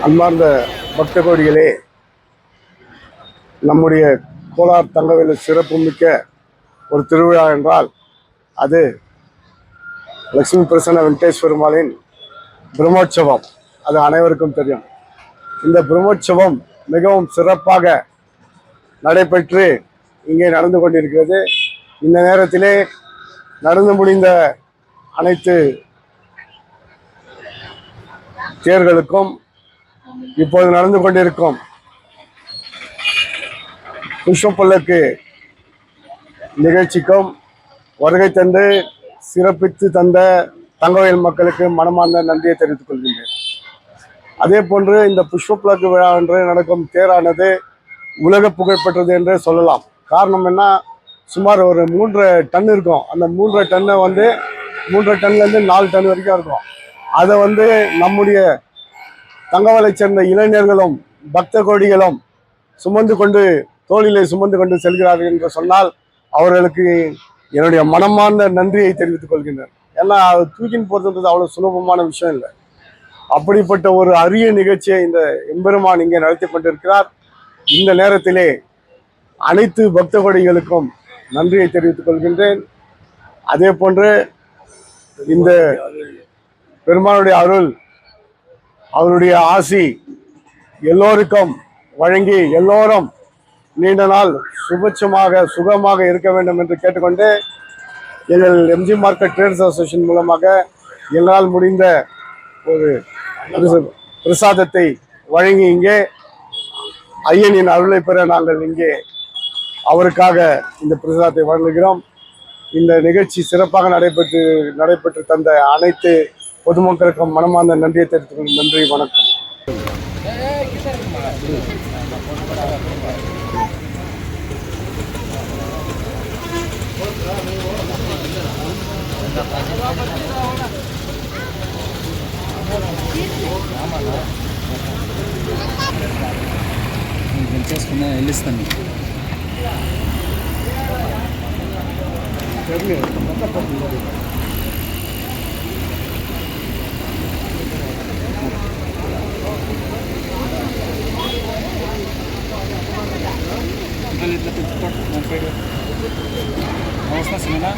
அன்பார்ந்த பக்த கோடிகளே, நம்முடைய கோலார் தங்கவேலு சிறப்புமிக்க ஒரு திருவிழா என்றால் அது லட்சுமி பிரசன்ன வெங்கடேஸ்வர பெருமாளின் பிரம்மோற்சவம். அது அனைவருக்கும் தெரியும். இந்த பிரம்மோற்சவம் மிகவும் சிறப்பாக நடைபெற்று இங்கே நடந்து கொண்டிருக்கிறது. இந்த நேரத்திலே நடந்து முடிந்த அனைத்து தேர்களுக்கும் இப்போது நடந்து கொண்டிருக்கும் புஷ்பப்பல்லக்கு நிகழ்ச்சிக்கும் வருகை தந்து சிறப்பித்து தந்த தங்கவேல் மக்களுக்கு மனமார்ந்த நன்றியை தெரிவித்துக் கொள்கின்றேன். அதே போன்று இந்த புஷ்பப்பல்லக்கு விழா என்று நடக்கும் தேரானது உலக புகழ்பெற்றது என்றே சொல்லலாம். காரணம் என்ன, சுமார் ஒரு 3 டன் இருக்கும். அந்த 3 டன்னை 3 டன்லேருந்து 4 டன் வரைக்கும் இருக்கும். அதை நம்முடைய தங்கவேலை சேர்ந்த இளைஞர்களும் பக்த கோடிகளும் தோளிலே சுமந்து கொண்டு செல்கிறார்கள் என்று சொன்னால் அவர்களுக்கு என்னுடைய மனமார்ந்த நன்றியை தெரிவித்துக் கொள்கின்றனர். ஏன்னா அது தூக்கின்னு போகிறதுன்றது அவ்வளோ சுலபமான விஷயம் இல்லை. அப்படிப்பட்ட ஒரு அரிய நிகழ்ச்சியை இந்த எம்பெருமான் இங்கே நடத்தி கொண்டிருக்கிறார். இந்த நேரத்திலே அனைத்து பக்த கோடிகளுக்கும் நன்றியை தெரிவித்துக் கொள்கின்றேன். அதே போன்று இந்த பெருமானுடைய அருள், அவருடைய ஆசி எல்லோருக்கும் வழங்கி எல்லோரும் நீண்ட நாள் சுகமாக இருக்க வேண்டும் என்று கேட்டுக்கொண்டு எங்கள் எம்ஜி மார்க்கெட் ட்ரேடர்ஸ் அசோசியேஷன் மூலமாக எங்களால் முடிந்த ஒரு பிரசாதத்தை வழங்கி இங்கே ஐயனின் அருளை பெற நாங்கள் இங்கே அவருக்காக இந்த பிரசாதத்தை வழங்குகிறோம். இந்த நிகழ்ச்சி சிறப்பாக நடைபெற்று தந்த அனைத்து பொதுமக்களுக்கும் மனமார்ந்த நன்றியை தெரிவித்துக் நன்றி, வணக்கம். చేసుకున్న వెళ్ళిస్తాను. అవసరం cinema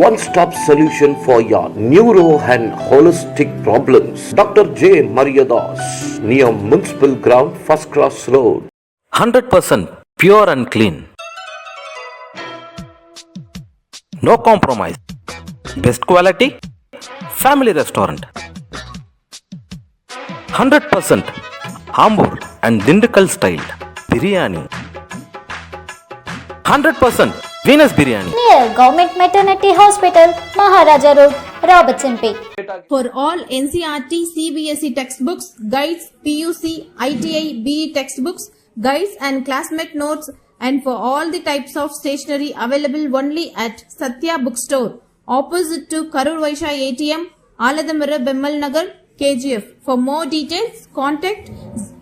One-stop solution for your neuro and holistic problems. Dr. J. Mariadas, near Municipal Ground, First Cross Road. 100% pure and clean. No compromise. Best quality. Family restaurant. 100% Ambur and Dindukal style. Biryani. 100% Venus Biryani. Near Government Maternity Hospital, Maharaja Road, Robertson Bay. For all NCERT, CBSE textbooks, guides, PUC, ITI, BE textbooks, guides and classmate notes, and for all the types of stationery available only at Satya Bookstore, opposite to Karur Vaishya ATM, Aladamara Bemmal Nagar, KGF. For more details, contact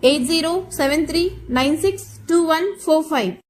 8073962145.